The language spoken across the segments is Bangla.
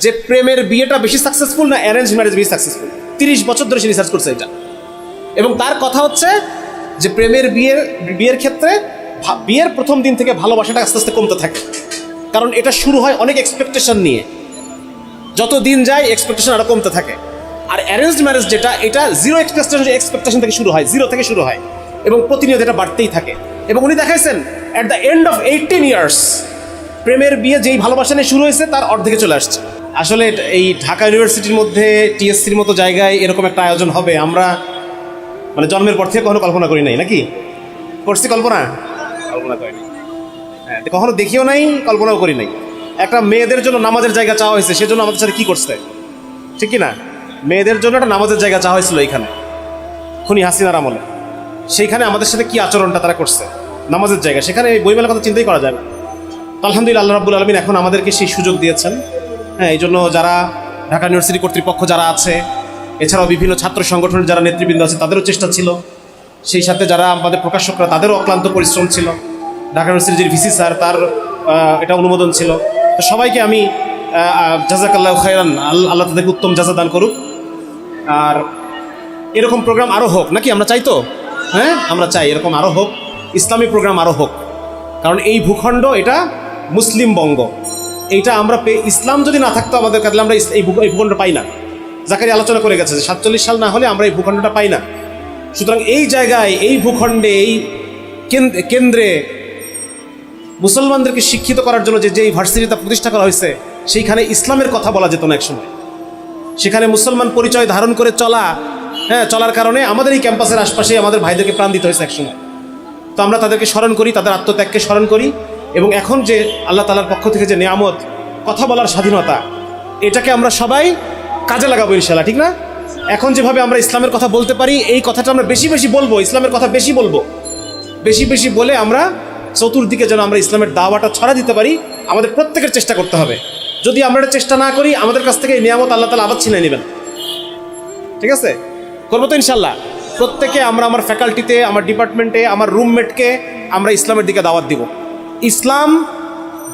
যে প্রেমের বিয়েটা বেশি সাকসেসফুল না অ্যারেঞ্জ ম্যারেজ বেশি সাকসেসফুল। 30 বছর ধরে সে রিসার্চ করছে এটা, এবং তার কথা হচ্ছে যে প্রেমের বিয়ের ক্ষেত্রে বিয়ের প্রথম দিন থেকে ভালোবাসাটা আস্তে আস্তে কমতে থাকে, কারণ এটা শুরু হয় অনেক এক্সপেকটেশন নিয়ে, যত দিন যায় এক্সপেকটেশন আরো কমতে থাকে। আর অ্যারেঞ্জ ম্যারেজ যেটা, এটা জিরো এক্সপেকটেশন থেকে শুরু হয়, জিরো থেকে শুরু হয় এবং প্রতিনিয়ত এটা বাড়তেই থাকে। এবং উনি দেখাইছেন at the end of 18 years প্রেমের বিয়ে যেই ভালোবাসা নিয়ে শুরু হয়েছে তার অর্ধেকে চলে আসছে। আসলে এই ঢাকা ইউনিভার্সিটির মধ্যে টিএসসির মতো জায়গায় এরকম একটা আয়োজন হবে আমরা মানে জন্মের পর থেকে কখনো কল্পনা করি নাই। নাকি করছি কল্পনা করিনি, হ্যাঁ, কখনো দেখিও নাই, কল্পনাও করি নাই। একটা মেয়েদের জন্য নামাজের জায়গা চাওয়া হয়েছে, সেজন্য আমাদের সাথে কি করছে, ঠিক কি না? মেয়েদের জন্য একটা নামাজের জায়গা চাওয়া হয়েছিল এখানে খুনি হাসিনার আমলে, সেইখানে আমাদের সাথে কি আচরণটা তারা করছে, নামাজের জায়গা, সেখানে এই বইমেলার কথা চিন্তাই করা যায় না। তো আলহামদুলিল্লাহ আল্লাহ রাব্বুল আলামিন এখন আমাদেরকে সেই সুযোগ দিয়েছেন। হ্যাঁ, এই জন্য যারা ঢাকা ইউনিভার্সিটি কর্তৃপক্ষ যারা আছে, এছাড়াও বিভিন্ন ছাত্র সংগঠনের যারা নেতৃবৃন্দ আছে তাদেরও চেষ্টা ছিল, সেই সাথে যারা আমাদের প্রকাশকরা তাদেরও অক্লান্ত পরিশ্রম ছিল, ঢাকা ইউনিভার্সিটির ভিসি স্যার তার এটা অনুমোদন ছিল। তো সবাইকে আমি জাযাকাল্লাহু খায়রান, আল্লাহ তাদেরকে উত্তম জাযা দান করুক। আর এরকম প্রোগ্রাম আরও হোক, নাকি আমরা চাই তো? হ্যাঁ, আমরা চাই এরকম আরও হোক, ইসলামী প্রোগ্রাম আরও হোক, কারণ এই ভূখণ্ড এটা মুসলিম বঙ্গ, এইটা আমরা ইসলাম যদি না থাকতো আমাদের কাছে আমরা এই ভূখণ্ড পাই না। জাকারিয়া আলোচনা করে গেছে যে 47 সাল না হলে আমরা এই ভূখণ্ডটা পাই না। সুতরাং এই জায়গায়, এই ভূখণ্ডে, এই কেন্দ্রে মুসলমানদেরকে শিক্ষিত করার জন্য যে ইউনিভার্সিটিটা প্রতিষ্ঠা করা হয়েছে, সেইখানে ইসলামের কথা বলা যেত না একসময়। সেখানে মুসলমান পরিচয় ধারণ করে চলার কারণে আমাদের এই ক্যাম্পাসের আশপাশে আমাদের ভাইদেরকে প্রাণ দিতে হয়েছে একসময়। তো আমরা তাদেরকে স্মরণ করি, তাদের আত্মত্যাগকে স্মরণ করি, এবং এখন যে আল্লাহ তাআলার পক্ষ থেকে যে নিয়ামত, কথা বলার স্বাধীনতা, এটাকে আমরা সবাই কাজে লাগাবো ইনশাআল্লাহ, ঠিক না? এখন যেভাবে আমরা ইসলামের কথা বলতে পারি, এই কথাটা আমরা বেশি বেশি বলবো, ইসলামের কথা বেশি বলবো, বেশি বেশি বলে আমরা চতুর্দিকে যেন আমরা ইসলামের দাওয়াটা ছড়া দিতে পারি, আমাদের প্রত্যেকের চেষ্টা করতে হবে। যদি আমরা এটা চেষ্টা না করি, আমাদের কাছ থেকে এই নিয়ামত আল্লাহ তাআলা আবার ছিনিয়ে নেবেন। ঠিক আছে, করবো তো ইনশাল্লাহ। প্রত্যেকে আমরা আমার ফ্যাকাল্টিতে, আমার ডিপার্টমেন্টে, আমার রুমমেটকে আমরা ইসলামের দিকে দাওয়াত দিব। ইসলাম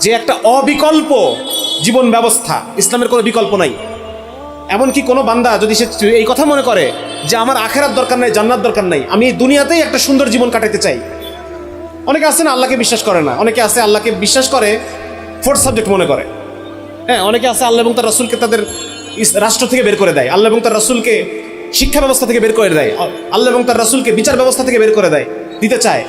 যে একটা অবিকল্প জীবন ব্যবস্থা, ইসলামের কোনো বিকল্প নাই। এমনকি কোনো বান্দা যদি সে এই কথা মনে করে যে আমার আখেরাত দরকার নাই, জান্নাত দরকার নাই, আমি দুনিয়াতেই একটা সুন্দর জীবন কাটাতে চাই। অনেকে আছে না আল্লাহকে বিশ্বাস করে না, অনেকে আছে আল্লাহকে বিশ্বাস করে ফোর্থ সাবজেক্ট মনে করে। হ্যাঁ, অনেকে আছে আল্লাহ এবং তার রাসূলকে তাদের রাষ্ট্র থেকে বের করে দেয়, আল্লাহ এবং তার রাসূলকে শিক্ষা ব্যবস্থা থেকে বের করে দেয়, আল্লাহ এবং তার রাসূলকে বিচার ব্যবস্থা থেকে বের করে দেয়, দিতে চায়।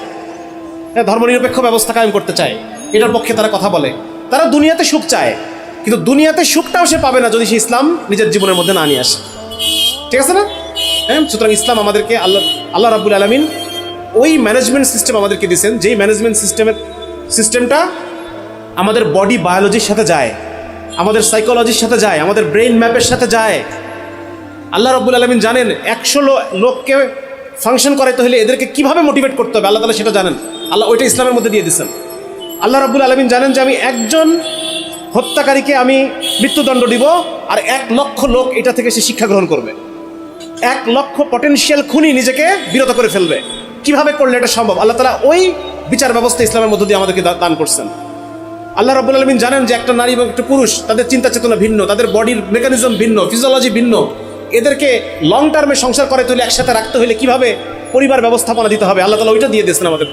হ্যাঁ, ধর্মনিরপেক্ষ ব্যবস্থা কায়েম করতে চায়, এটার পক্ষে তারা কথা বলে। তারা দুনিয়াতে সুখ চায়, কিন্তু দুনিয়াতে সুখটাও সে পাবে না যদি সে ইসলাম নিজের জীবনের মধ্যে না নিয়ে আসে। ঠিক আছে না? হ্যাঁ, সুতরাং ইসলাম আমাদেরকে আল্লাহ রাব্বুল আলামিন ওই ম্যানেজমেন্ট সিস্টেম আমাদেরকে দিয়েছেন, যেই ম্যানেজমেন্ট সিস্টেমটা আমাদের বডি বায়োলজির সাথে যায়, আমাদের সাইকোলজির সাথে যায়, আমাদের ব্রেইন ম্যাপের সাথে যায়। আল্লাহ রাব্বুল আলামিন জানেন 100 লোককে ফাংশন করাইতে হলে এদেরকে কিভাবে মোটিভেট করতে হবে, আল্লাহ তাআলা সেটা জানেন। আল্লাহ ওইটা ইসলামের মধ্যে দিয়ে দিয়েছেন। আল্লাহ রাব্বুল আলামিন জানেন যে আমি একজন হত্যাকারীকে আমি মৃত্যুদণ্ড দিব, আর 1 লক্ষ লোক এটা থেকে সে শিক্ষা গ্রহণ করবে। 1 লক্ষ পটেনশিয়াল খুনি নিজেকে বিরত করে ফেলবে। কিভাবে করলে এটা সম্ভব? আল্লাহ তাআলা ওই বিচার ব্যবস্থা ইসলামের মধ্য দিয়ে আমাদেরকে দান করছেন। আল্লাহ রাব্বুল আলামিন জানেন যে একটা নারী এবং একটা পুরুষ, তাদের চিন্তা চেতনা ভিন্ন, তাদের বডির মেকানিজম ভিন্ন, ফিজিওলজি ভিন্ন। এদেরকে লং টার্মে সংসার করাইতে হলে, একসাথে রাখতে হলে কিভাবে পরিবার ব্যবস্থাপনা দিতে হবে, আল্লাহ তাআলা ওইটা দিয়ে দিয়েছেন আমাদের।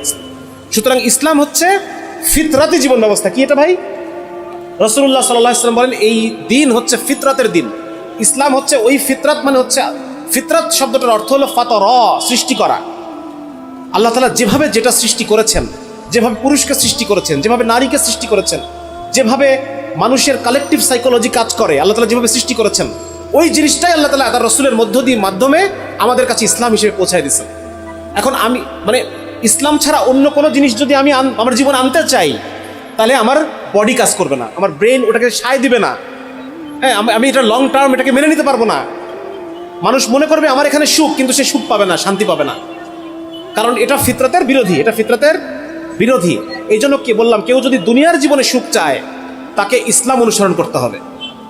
সুতরাং ইসলাম হচ্ছে ফিতরাতি জীবন ব্যবস্থা। কি এটা ভাই? রাসূলুল্লাহ সাল্লাল্লাহু আলাইহি ওয়াসাল্লাম বলেন এই দিন হচ্ছে ফিতরাতের দিন। ইসলাম হচ্ছে ওই ফিতরাত, মানে হচ্ছে ফিতরাত শব্দটার অর্থ হলো ফাতরা, সৃষ্টি করা। আল্লাহ তাআলা যেভাবে যেটা সৃষ্টি করেছেন, যেভাবে পুরুষকে সৃষ্টি করেছেন, যেভাবে নারীকে সৃষ্টি করেছেন, যেভাবে মানুষের কালেকটিভ সাইকোলজি কাজ করে, আল্লাহ তাআলা যেভাবে সৃষ্টি করেছেন, ওই জিনিসটাই আল্লাহ তাআলা তার রাসূলের মাধ্যমে আমাদের কাছে ইসলাম হিসেবে পৌঁছায় দিয়েছেন। এখন আমি ইসলাম ছাড়া অন্য কোনো জিনিস যদি আমি আমার জীবনে আনতে চাই, তাহলে আমার বডি কাজ করবে না, আমার ব্রেন ওটাকে সায় দিবে না। হ্যাঁ, আমি এটা লং টার্ম এটাকে মেনে নিতে পারবো না। মানুষ মনে করবে আমার এখানে সুখ, কিন্তু সে সুখ পাবে না, শান্তি পাবে না, কারণ এটা ফিতরাতের বিরোধী, এটা ফিতরাতের বিরোধী। এই জন্য কি বললাম, কেউ যদি দুনিয়ার জীবনে সুখ চায়, তাকে ইসলাম অনুসরণ করতে হবে।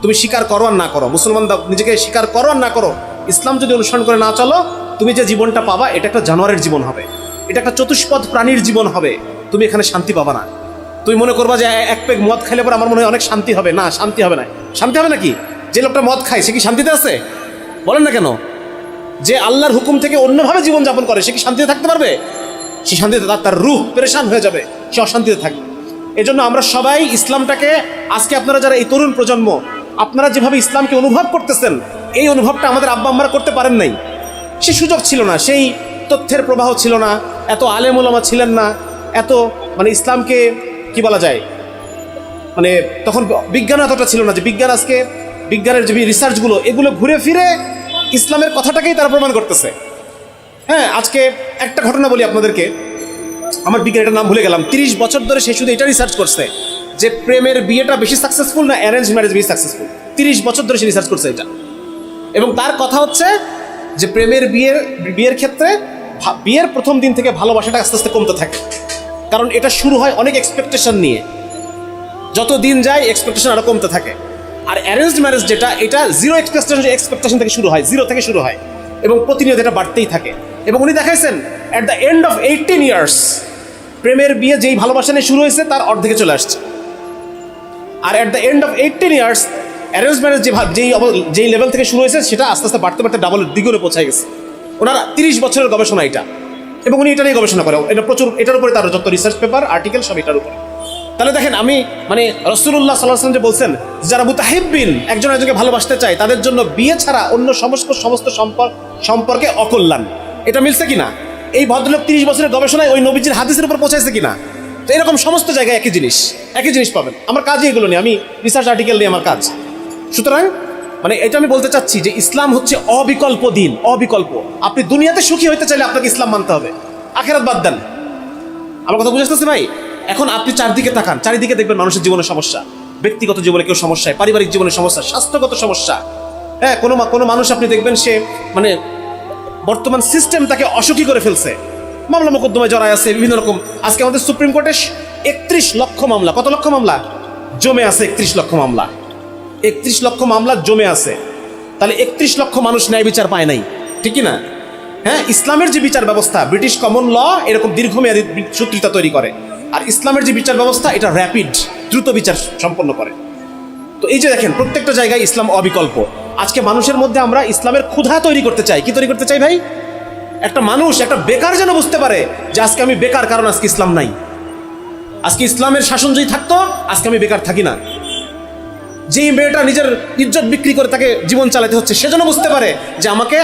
তুমি স্বীকার করো আর না করো, মুসলমান নিজেকে স্বীকার করো আর না করো, ইসলাম যদি অনুসরণ করে না চলো, তুমি যে জীবনটা পাবা এটা একটা জানোয়ারের জীবন হবে, এটা একটা চতুষ্পদ প্রাণীর জীবন হবে, তুমি এখানে শান্তি পাবা না। তুমি মনে করবা যে এক পেগ মদ খাইলে পরে আমার মনে হয় অনেক শান্তি হবে। না, শান্তি হবে না। শান্তি হবে নাকি? যে লোকটা মদ খায় সে কি শান্তিতে আছে? বলেন না কেন? যে আল্লাহর হুকুম থেকে অন্যভাবে জীবনযাপন করে সে কি শান্তিতে থাকতে পারবে? সে শান্তিতে তার রূহ পেরেশান হয়ে যাবে, সে অশান্তিতে থাকবে। এজন্য আমরা সবাই ইসলামটাকে, আজকে আপনারা যারা এই তরুণ প্রজন্ম, আপনারা যেভাবে ইসলামকে অনুভব করতেছেন, এই অনুভবটা আমাদের আব্বা আম্মারা করতে পারেন নাই। সে সুযোগ ছিল না, সেই তথ্যের প্রবাহ ছিল না, এত আলেম ওলামা ছিলেন না, এত মানে ইসলামকে কি বলা যায়, মানে তখন বিজ্ঞান এতটা ছিল না যে বিজ্ঞান আজকে বিজ্ঞানের যে রিসার্চগুলো এগুলো ঘুরে ফিরে ইসলামের কথাটাকেই তারা প্রমাণ করতেছে। হ্যাঁ, আজকে একটা ঘটনা বলি আপনাদেরকে। আমার বিজ্ঞানীটার নাম ভুলে গেলাম। 30 বছর ধরে সে শুধু এটা রিসার্চ করছে যে প্রেমের বিয়েটা বেশি সাকসেসফুল না অ্যারেঞ্জ ম্যারেজ বেশি সাকসেসফুল। 30 বছর ধরে সে রিসার্চ করছে এটা। এবং তার কথা হচ্ছে যে প্রেমের বিয়ের ক্ষেত্রে বিয়ের প্রথম দিন থেকে ভালোবাসাটা আস্তে আস্তে কমতে থাকে, কারণ এটা শুরু হয় অনেক এক্সপেকটেশন নিয়ে। যত দিন যায় এক্সপেকটেশন আরো কমতে থাকে। আর অ্যারেঞ্জড ম্যারেজ যেটা, এটা জিরো এক্সপেকটেশন থেকে শুরু হয়, জিরো থেকে শুরু হয় এবং প্রতিনিয়ত এটা বাড়তেই থাকে। এবং উনি দেখাইছেন at the end of 18 years প্রেমের বিয়ে যেই ভালোবাসা নিয়ে শুরু হয়েছে তার অর্ধেকে চলে আসছে। আর at the end of 18 years arrange marriage যেই লেভেল থেকে শুরু হয়েছে সেটা আস্তে আস্তে বাড়তে বাড়তে ডাবলের দ্বিগুণে পৌঁছায় গেছে। ওনার 30 বছরের গবেষণা এটা, এবং উনি এটা নিয়ে গবেষণা করে। এটা প্রচুর, এটার উপরে তার যত রিসার্চ পেপার আর্টিকেল সব এটার উপরে। তাহলে দেখেন, আমি মানে রাসূলুল্লাহ সাল্লাল্লাহু আলাইহি ওয়াসাল্লাম যে বলছেন যারা মুতাহিব্বিন একজন একজনকে ভালোবাসতে চায় তাদের জন্য বিয়ে ছাড়া অন্য সমস্ত সম্পর্কে অকল্যাণ। এটা মিলছে কিনা? এই ভদ্রলোক 30 বছরের গবেষণায় ওই নবীজির হাদিসের উপর পৌঁছাইছে কিনা? তো এরকম সমস্ত জায়গায় একই জিনিস পাবেন। আমার কাজই এগুলো নিয়ে, আমি রিসার্চ আর্টিকেল নিয়ে আমার কাজ। সুতরাং মানে এটা আমি বলতে চাচ্ছি যে ইসলাম হচ্ছে অবিকল্প দিন, অবিকল্প। আপনি দুনিয়াতে সুখী হইতে চাইলে আপনাকে ইসলাম মানতে হবে, আখিরাত বাদ দেন। আমার কথা বুঝতেছে ভাই? এখন আপনি চারদিকে তাকান, চারিদিকে দেখবেন মানুষের জীবনের সমস্যা, ব্যক্তিগত জীবনে কেউ সমস্যায়, পারিবারিক জীবনের সমস্যা, স্বাস্থ্যগত সমস্যা। হ্যাঁ, কোনো মানুষ আপনি দেখবেন সে মানে বর্তমান সিস্টেম তাকে অসুখী করে ফেলছে, মামলা মোকদ্দমায় জড়ায় আছে বিভিন্ন রকম। আজকে আমাদের সুপ্রিম কোর্টে 31 লক্ষ মামলা, কত লক্ষ মামলা জমে আছে? 31 লক্ষ মামলা, 31 লক্ষ মামলা জমে আছে। তাহলে 31 লক্ষ মানুষ ন্যায় বিচার পায় নাই, ঠিক কি না? হ্যাঁ, ইসলামের যে বিচার ব্যবস্থা, ব্রিটিশ কমন ল এরকম দীর্ঘমেয়াদী সূত্রিতা তৈরি করে, আর ইসলামের যে বিচার ব্যবস্থা এটা র্যাপিড, দ্রুত বিচার সম্পন্ন করে। তো এই যে দেখেন, প্রত্যেকটা জায়গায় ইসলাম অবিকল্প। আজকে মানুষের মধ্যে আমরা ইসলামের ক্ষুধা তৈরি করতে চাই। কি তৈরি করতে চাই ভাই? একটা মানুষ, একটা বেকার যেন বুঝতে পারে যে আজকে আমি বেকার, কারণ আজকে ইসলাম নাই। আজকে ইসলামের শাসন যদি থাকতো আজকে আমি বেকার থাকি না। যেই মেয়েটা নিজের ইজ্জত বিক্রি করে তাকে জীবন চালাতে হচ্ছে, সেজন্য বুঝতে পারে যে আমাকে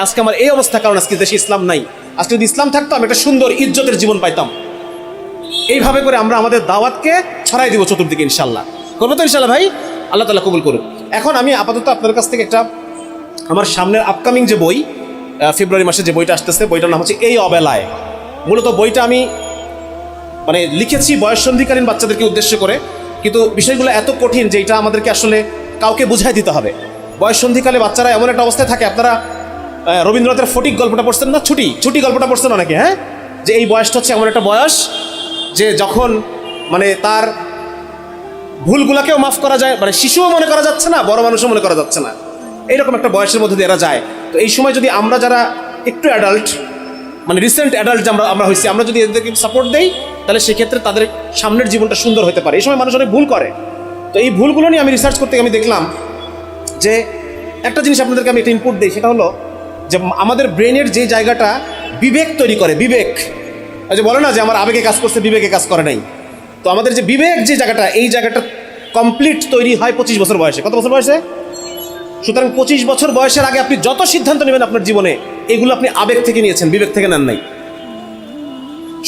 আজকে আমার এই অবস্থা, কারণ আজকে দেশে ইসলাম নাই। আজকে যদি ইসলাম থাকতো আমি একটা সুন্দর ইজ্জতের জীবন পাইতাম। এইভাবে করে আমরা আমাদের দাওয়াতকে ছড়াই দিব চতুর্দিকে, ইনশাল্লাহ। করবো তো ইনশাল্লাহ ভাই? আল্লাহ তাআলা কবুল করুন। এখন আমি আপাতত আপনার কাছ থেকে একটা আমার সামনের আপকামিং যে বই, ফেব্রুয়ারি মাসে যে বইটা আসতেছে, বইটার নাম হচ্ছে এই অবেলায়। মূলত বইটা আমি মানে লিখেছি বয়ঃসন্ধিকালীন বাচ্চাদেরকে উদ্দেশ্য করে, কিন্তু বিষয়গুলো এত কঠিন যে এটা আমাদেরকে আসলে কাউকে বুঝাই দিতে হবে। বয়ঃসন্ধিকালে বাচ্চারা এমন একটা অবস্থায় থাকে, আপনারা রবীন্দ্রনাথের ফটিক গল্পটা পড়ছেন না? ছুটি গল্পটা পড়ছেন অনেকে, হ্যাঁ? যে এই বয়সটা হচ্ছে এমন একটা বয়স যে যখন মানে তার ভুলগুলাকেও মাফ করা যায়, মানে শিশুও মনে করা যাচ্ছে না, বড় মানুষও মনে করা যাচ্ছে না, এইরকম একটা বয়সের মধ্যে দিয়ে এরা যায়। তো এই সময় যদি আমরা যারা একটু অ্যাডাল্ট, মানে রিসেন্ট অ্যাডাল্ট যে আমরা হয়েছি, আমরা যদি এদেরকে সাপোর্ট দেই তাহলে সেক্ষেত্রে তাদের সামনের জীবনটা সুন্দর হতে পারে। এই সময় মানুষ অনেক ভুল করে। তো এই ভুলগুলো নিয়ে আমি রিসার্চ করতে আমি দেখলাম যে একটা জিনিস আপনাদেরকে আমি একটা ইনপুট দিই, সেটা হলো যে আমাদের ব্রেনের যে জায়গাটা বিবেক তৈরি করে, বিবেক যে বলে না যে আমার আবেগে কাজ করছে, বিবেকে কাজ করে নাই। তো আমাদের যে বিবেক যে জায়গাটা, এই জায়গাটা কমপ্লিট তৈরি হয় 25 বছর বয়সে। কত বছর বয়সে? সুতরাং 25 বছর বয়সের আগে আপনি যত সিদ্ধান্ত নেবেন আপনার জীবনে, এগুলো আপনি আবেগ থেকে নিয়েছেন, বিবেক থেকে নেন নাই।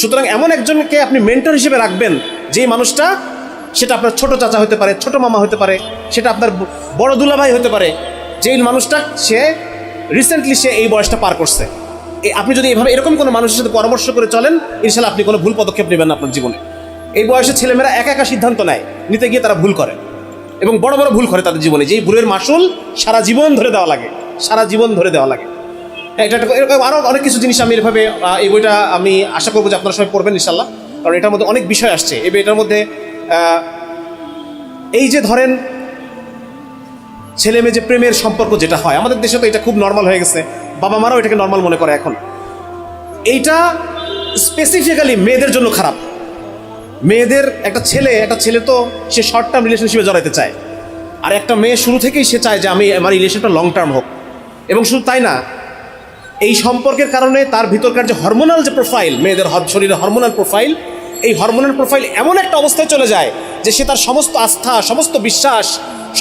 সুতরাং এমন একজনকে আপনি মেন্টর হিসেবে রাখবেন, যেই মানুষটা, সেটা আপনার ছোট চাচা হতে পারে, ছোট মামা হতে পারে, সেটা আপনার বড় দুলাভাই হতে পারে, যেই মানুষটা সে রিসেন্টলি সে এই বয়সটা পার করছে। আপনি যদি এভাবে এরকম কোনো মানুষের সাথে পরামর্শ করে চলেন, ইনশাল্লাহ আপনি কোনো ভুল পদক্ষেপ নেবেন না আপনার জীবনে। এই বয়সে ছেলেমেয়েরা একা সিদ্ধান্ত নেয়, নিতে গিয়ে তারা ভুল করে এবং বড় ভুল করে তাদের জীবনে, যেই ভুলের মাসুল সারা জীবন ধরে দেওয়া লাগে। এটা এরকম আরও অনেক কিছু জিনিস আমি এভাবে, এই বইটা আমি আশা করবো যে আপনারা সবাই পড়বেন ইনশাল্লাহ, কারণ এটার মধ্যে অনেক বিষয় আসছে। এটার মধ্যে এই যে ধরেন ছেলে মেয়ে যে প্রেমের সম্পর্ক যেটা হয়, আমাদের দেশে তো এটা খুব নর্মাল হয়ে গেছে, বাবা মারাও এটাকে নর্মাল মনে করে এখন। এইটা স্পেসিফিক্যালি মেয়েদের জন্য খারাপ। মেয়েদের একটা ছেলে তো সে শর্ট টার্ম রিলেশনশিপে জড়াইতে চায়, আর একটা মেয়ে শুরু থেকেই সে চায় যে আমার রিলেশনটা লং টার্ম হোক। এবং শুধু তাই না, এই সম্পর্কের কারণে তার ভিতরকার যে হরমোনাল যে প্রোফাইল, মেয়েদের শরীরে হরমোনাল প্রোফাইল, এই হরমোনাল প্রোফাইল এমন একটা অবস্থায় চলে যায় যে সে তার সমস্ত আস্থা, সমস্ত বিশ্বাস,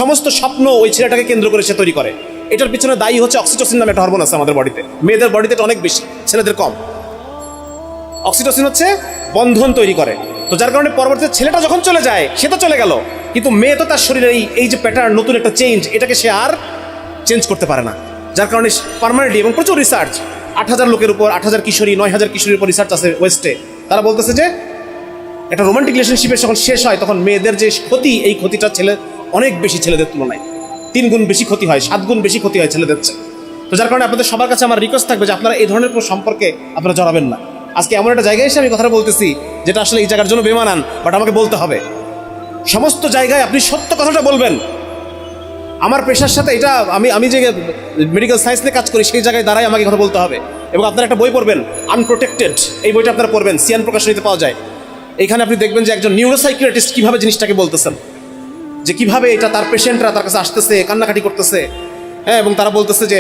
সমস্ত স্বপ্ন ওই ছেলেটাকে কেন্দ্র করে সে তৈরি করে। এটার পিছনে দায়ী হচ্ছে অক্সিটোসিন নামে একটা হরমোন আছে আমাদের বডিতে। মেয়েদের বডিতে এটা অনেক বেশি, ছেলেদের কম। অক্সিটোসিন হচ্ছে বন্ধন তৈরি করে। তো যার কারণে পরবর্তীতে ছেলেটা যখন চলে যায় সে তো চলে গেল, কিন্তু মেয়ে তো তার শরীরে এই যে প্যাটার্ন, নতুন একটা চেঞ্জ, এটাকে সে আর চেঞ্জ করতে পারে না। যার কারণে পার্মানেন্টলি, এবং প্রচুর রিসার্চ, 8,000 লোকের উপর, 8,000 কিশোরী, 9,000 কিশোরীর উপর রিসার্চ আছে ওয়েস্টে। তারা বলতেছে যে একটা রোমান্টিক রিলেশনশিপের যখন শেষ হয় তখন মেয়েদের যে ক্ষতি, এই ক্ষতিটা অনেক বেশি ছেলেদের তুলনায় 3 গুণ বেশি ক্ষতি হয়, 7 গুণ বেশি ক্ষতি হয় ছেলেদের চেয়ে। তো যার কারণে আপনাদের সবার কাছে আমার রিকোয়েস্ট থাকবে যে আপনারা এই ধরনের কোনো সম্পর্কে আপনারা জড়াবেন না। আজকে এমন একটা জায়গায় এসে আমি কথাটা বলতেছি যেটা আসলে এই জায়গার জন্য বেমানান, বাট আমাকে বলতে হবে। সমস্ত জায়গায় আপনি সত্য কথাটা বলবেন। আমার পেশার সাথে এটা, আমি যে মেডিকেল সায়েন্স নিয়ে কাজ করি সেই জায়গায় দাঁড়াই আমাকে কথা বলতে হবে। এবং আপনারা একটা বই পড়বেন, আনপ্রোটেক্টেড, এই বইটা আপনারা পড়বেন, সিয়ান প্রকাশনীতে পাওয়া যায়। এখানে আপনি দেখবেন যে একজন নিউরোসাইকিয়াট্রিস্ট কীভাবে জিনিসটাকে বলতেছেন, যে কীভাবে এটা তার পেশেন্টরা তার কাছে আসতেছে, কান্নাকাটি করতেছে, হ্যাঁ, এবং তারা বলতেছে যে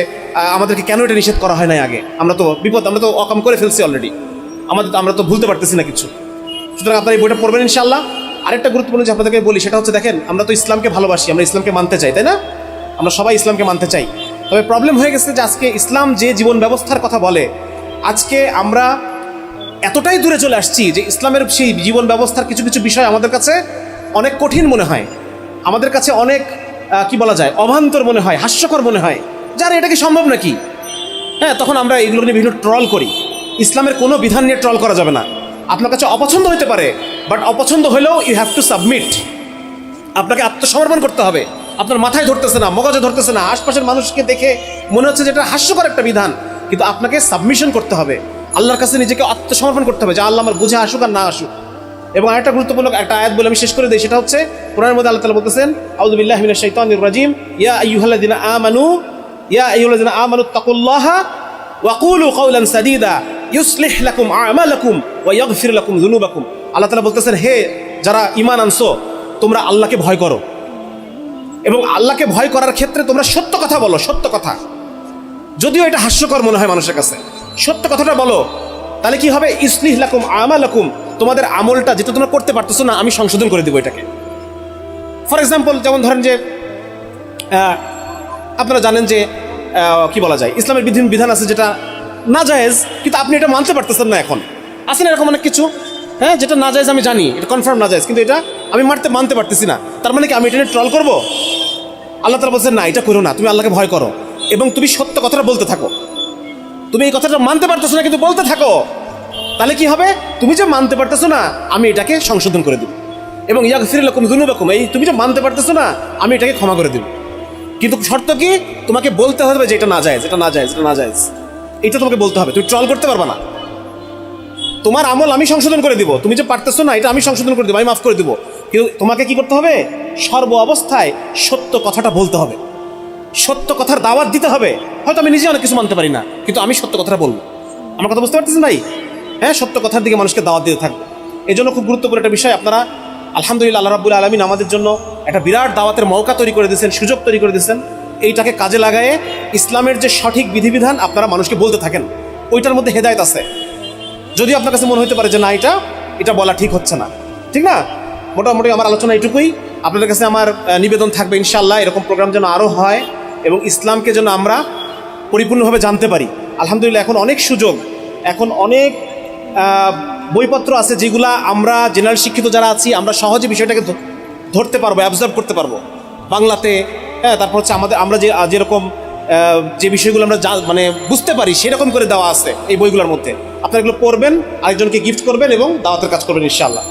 আমাদেরকে কেন এটা নিষেধ করা হয় নাই আগে, আমরা তো অকাম করে ফেলছি অলরেডি, আমরা তো ভুলতে পারতেছি না কিছু। সুতরাং আপনারা এই বইটা পড়বেন ইনশাআল্লাহ। আরেকটা গুরুত্বপূর্ণ যে আপনাদেরকে বলি সেটা হচ্ছে, দেখেন আমরা তো ইসলামকে ভালোবাসি, আমরা ইসলামকে মানতে চাই, তাই না? আমরা সবাই ইসলামকে মানতে চাই। তবে প্রবলেম হয়ে গেছে যে আজকে ইসলাম যে জীবন ব্যবস্থার কথা বলে, আজকে আমরা এতটাই দূরে চলে আসছি যে ইসলামের সেই জীবন ব্যবস্থার কিছু কিছু বিষয় আমাদের কাছে অনেক কঠিন মনে হয়, আমাদের কাছে অনেক কি বলা যায়, অভান্তর মনে হয়, হাস্যকর মনে হয়, যার এটা কি সম্ভব নাকি? হ্যাঁ, তখন আমরা এগুলো নিয়ে বিভিন্ন ট্রল করি। ইসলামের কোনো বিধান নিয়ে ট্রল করা যাবে না। আপনার কাছে অপছন্দ হতে পারে, বাট অপছন্দ হলেও ইউ হ্যাভ টু সাবমিট। আপনাকে আত্মসমর্পণ করতে হবে। আপনার মাথায় ধরতেছে না, মগজে ধরতেছে না, আশপাশের মানুষকে দেখে মনে হচ্ছে যে এটা হাস্যকর একটা বিধান, কিন্তু আপনাকে সাবমিশন করতে হবে, আল্লাহর কাছে নিজেকে আত্মসমর্পণ করতে হবে যে আল্লাহ আমার বুঝে আসুক আর না আসুক। এবং আরেকটা গুরুত্বপূর্ণ একটা আয়াত বলে আমি শেষ করে দিই, সেটা হচ্ছে কোরআনের মধ্যে আল্লাহ তাআলা বলতেছেন, আউযু বিল্লাহি মিনাশ শাইতানির রাজিম, ইয়া আইয়ুহাল্লাযিনা আমানু তাকুল্লাহা ওয়া কুলু কাওলান সাদীদা ইউসলিহ লাকুম আমালাকুম ওয়া ইয়াগফির লাকুম যুনুবাকুম। আল্লাহ তাআলা বলতেছেন, হে যারা ঈমান আনছো, তোমরা আল্লাহকে ভয় করো, এবং আল্লাহকে ভয় করার ক্ষেত্রে তোমরা সত্য কথা বলো, সত্য কথা। যদিও এটা হাস্যকর মনে হয় মানুষের কাছে, সত্য কথাটা বলো, তাহলে কি হবে? ইসলিহ লাকুম আমালাকুম, তোমাদের আমলটা যেটা তোমরা করতে পারতেছো না, আমি সংশোধন করে দেবো এটাকে। ফর এক্সাম্পল, যেমন ধরেন যে আপনারা জানেন যে কি বলা যায়, ইসলামের বিধান আছে যেটা নাজায়েজ, কিন্তু আপনি এটা মানতে পারতেছেন না। এখন আছে না এরকম অনেক কিছু, হ্যাঁ, যেটা নাজায়েজ আমি জানি, এটা কনফার্ম নাজায়েজ, কিন্তু এটা আমি মানতে পারতেছি না। তার মানে কি আমি এটা নিয়ে ট্রল করবো? আল্লাহ তাআলা বলছেন, না, এটা করো না, তুমি আল্লাহকে ভয় করো এবং তুমি সত্য কথাটা বলতে থাকো। তুমি এই কথাটা মানতে পারতেছো না, কিন্তু বলতে থাকো, তাহলে কি হবে? তুমি যে মানতে পারতেছো না, আমি এটাকে সংশোধন করে দেব। এবং ইয়াগফির লাকুম যুনুবাকুম, এই তুমি যে মানতে পারতেছো না, আমি এটাকে ক্ষমা করে দেব। কিন্তু শর্ত কি? তোমাকে বলতে হবে যে এটা নাজায়েজ, এটা নাজায়েজ, এটা নাজায়েজ, এটা তোমাকে বলতে হবে। তুমি ট্রল করতে পারবে না। তোমার আমল আমি সংশোধন করে দিব, তুমি যে পারতেছো না, এটা আমি সংশোধন করে দেবো, আমি মাফ করে দেবো। কিন্তু তোমাকে কি করতে হবে? সর্ব অবস্থায় সত্য কথাটা বলতে হবে, সত্য কথার দাওয়াত দিতে হবে। হয়তো আমি নিজে অনেক কিছু মানতে পারি না, কিন্তু আমি সত্য কথাটা বলবো। আমার কথা বুঝতে পারতেছেন ভাই? হ্যাঁ, সত্য কথার দিকে মানুষকে দাওয়াত দিতে থাকবে। এই জন্য খুব গুরুত্বপূর্ণ একটা বিষয়। আপনারা আলহামদুলিল্লাহ, আল্লাহ রাব্বুল আলামিন আমাদের জন্য একটা বিরাট দাওয়াতের মৌকা তৈরি করে দিয়েছেন, সুযোগ তৈরি করে দিয়েছেন। এইটাকে কাজে লাগায়ে ইসলামের যে সঠিক বিধিবিধান আপনারা মানুষকে বলতে থাকেন, ওইটার মধ্যে হেদায়েত আছে। যদি আপনার কাছে মনে হতে পারে যে না, এটা বলা ঠিক হচ্ছে না, ঠিক না, মোটামুটি আমার আলোচনা এটুকুই। আপনাদের কাছে আমার নিবেদন থাকবে ইনশাআল্লাহ এরকম প্রোগ্রাম যেন আরও হয় এবং ইসলামকে যেন আমরা পরিপূর্ণভাবে জানতে পারি। আলহামদুলিল্লাহ, এখন অনেক সুযোগ, এখন অনেক বইপত্র আছে যেগুলা আমরা জেনারেল শিক্ষিত যারা আছি আমরা সহজে বিষয়টাকে ধরতে পারবো, অ্যাবজর্ব করতে পারবো বাংলাতে। হ্যাঁ, তারপর হচ্ছে আমরা যেরকম যে বিষয়গুলো আমরা মানে বুঝতে পারি সেরকম করে দেওয়া আছে এই বইগুলোর মধ্যে। আপনারা এগুলো পড়বেন, আরেকজনকে গিফট করবেন এবং দাওয়াতের কাজ করবেন ইনশাআল্লাহ।